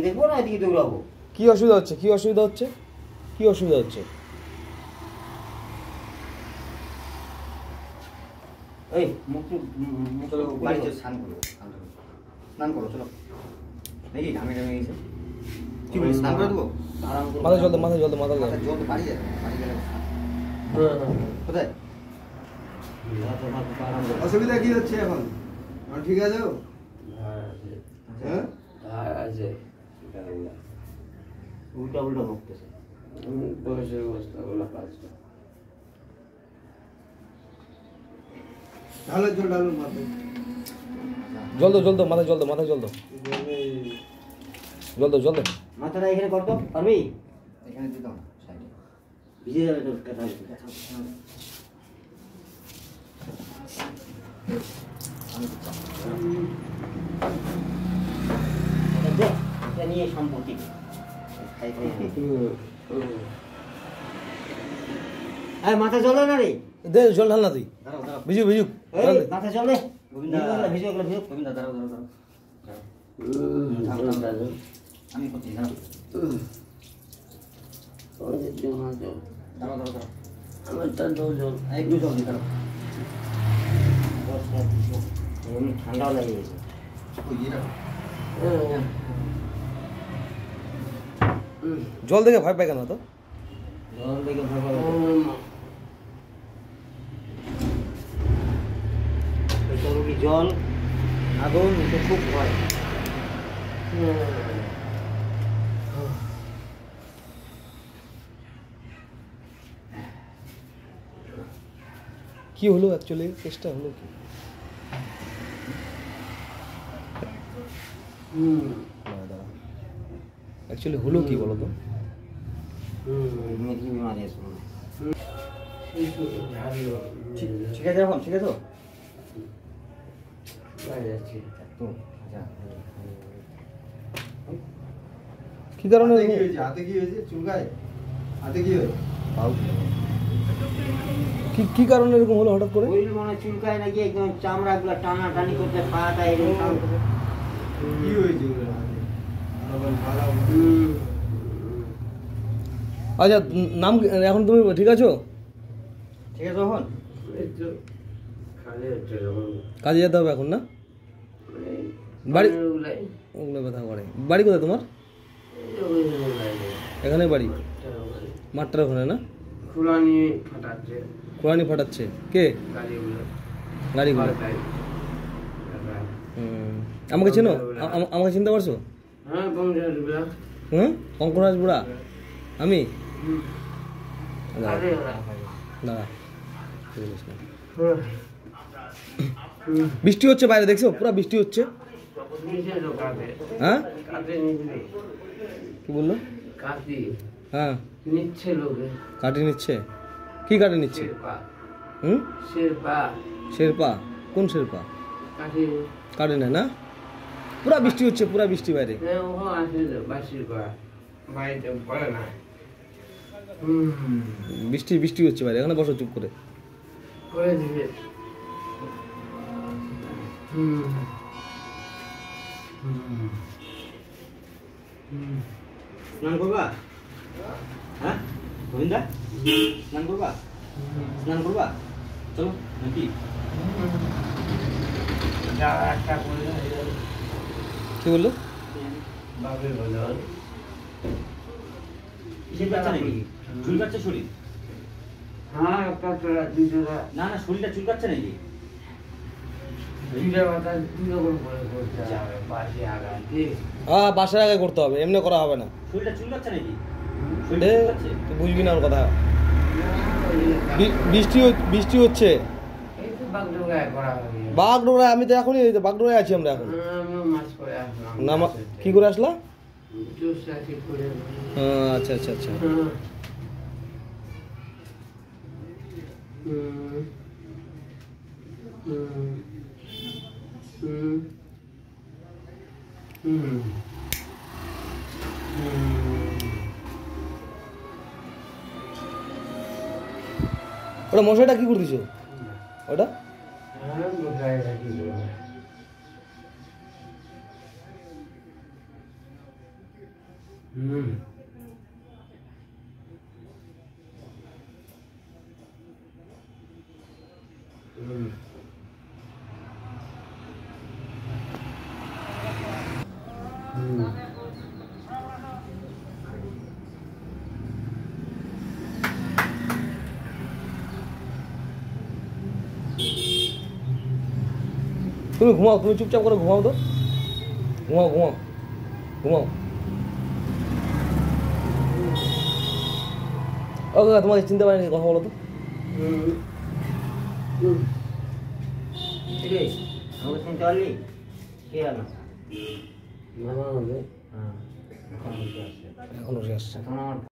দেখবো না এদিকে দৌড়াবো? কি অসুবিধা হচ্ছে? কি অসুবিধা হচ্ছে? কি অসুবিধা হচ্ছে? এই মুখ চলো বাড়িতে স্নান করবো। স্নান করো চলো। দেখি ঘামে ঘামে গেছে। কি বলি স্নান করে দেবো? মাথায় জল দে, মাথায় জল দে, মাথায় জল দে। জল তো বাড়ি যাবে, বাড়ি গেলে কোথায়? অসুবিধা কি হচ্ছে এখন? ঠিক আছে? হ্যাঁ আছে উল্টা উল্টা বকতেছে। বয়সের অবস্থা ওগুলো পাচ্ছে। ঢালো জল ঢালো মাথায়। জল দো, জল দো, মাথায় জল দো, মাথায় জল দো, জল দো, জল দো। মাথাটা এখানে করতো পারবি? এখানে দিতাম সাইডে ভিজে যাবে তো কথা। এটা নিয়ে সম্পত্তি মাথা জলে না রে, দে জল ঢাল না তুই। ভিজু ভিজু মাথা জলে ভিজু এগুলো ভিজু। গোবিন্দা দাঁড়াও দাঁড়াও দাঁড়াও, আমি করছি দাঁড়াও দাঁড়াও দাঁড়াও দাঁড়াও আমারটা জল একটু জল দিই দাঁড়াও। এমনি ঠান্ডাও লাগে গেছে। জল দেখে ভয় পায় কেন তো? জল দেখে ভয় পাবে? কি জল আগুন এটা খুব ভয়। কি হলো অ্যাকচুয়ালি? কেসটা হলো কি? অ্যাকচুয়ালি হলো কি বলো তো? ঠিক আছে এখন ঠিক আছে তো? কি কারণে? হাতে কি হয়েছে? চুলকায়? হাতে কি হয়েছে? কি কারণে এরকম হলো হঠাৎ করে? ওই মনে চুলকায় নাকি একদম চামড়া গুলা টানা টানি করতে পাটা এরকম। কি হয়েছে? আচ্ছা নাম এখন তুমি ঠিক আছো? ঠিক আছে এখন কাজে যেতে হবে এখন না? বাড়ি ওগুলো ব্যথা করে। বাড়ি কোথায় তোমার? এখানে বাড়ি? মাঠটার ওখানে না? কোরআনি ফাটাচ্ছে কে? গাড়িগুলো। আমাকে চেনো? আমাকে চিনতে পারছো? হ্যাঁ পঙ্করাজ বুড়া আমি? দাঁড়া বৃষ্টি হচ্ছে বাইরে দেখছো? পুরো বৃষ্টি হচ্ছে। হ্যাঁ কি বললো? হ্যাঁ কাটি নিচ্ছে। কি কাটি নিচ্ছে? শেরপা? কোন শেরপা? কাটে না না? পুরা বৃষ্টি হচ্ছে, পুরা বৃষ্টি বাইরে। বৃষ্টি বৃষ্টি হচ্ছে বাইরে। এখানে বসো চুপ করে। স্নান করবা? হ্যাঁ গোবিন্দা স্নান করবা? স্নান করবা চলো নাকি? কি বললো? চুল কাটছে শরীর? না না শরীরটা চুল কাটছে নাকি? বাসার আগে করতে হবে, এমনি করা হবে না। শরীরটা চুল কাটছে নাকি? তুই বুঝবি না ওর কথা। বৃষ্টি হচ্ছে। বাগডোগরায় আমি তো এখনই বাগডোগরায় আছি আমরা এখন। না কি করে আসলা? আচ্ছা আচ্ছা আচ্ছা। ওটা মশাইটা কি করে দিছো ওটা? তুমি ঘুমাও, তুমি চুপচাপ করে ঘুমাও তো, ঘুমাও ঘুমাও ঘুমাও। ও কাকা তোমাকে চিনতে পারিনি, কথা বলো তো। ঠিক আছে, আমাকে শুনতে পারলি? কে হলো? এখন উঠে আসছে। এখন আমার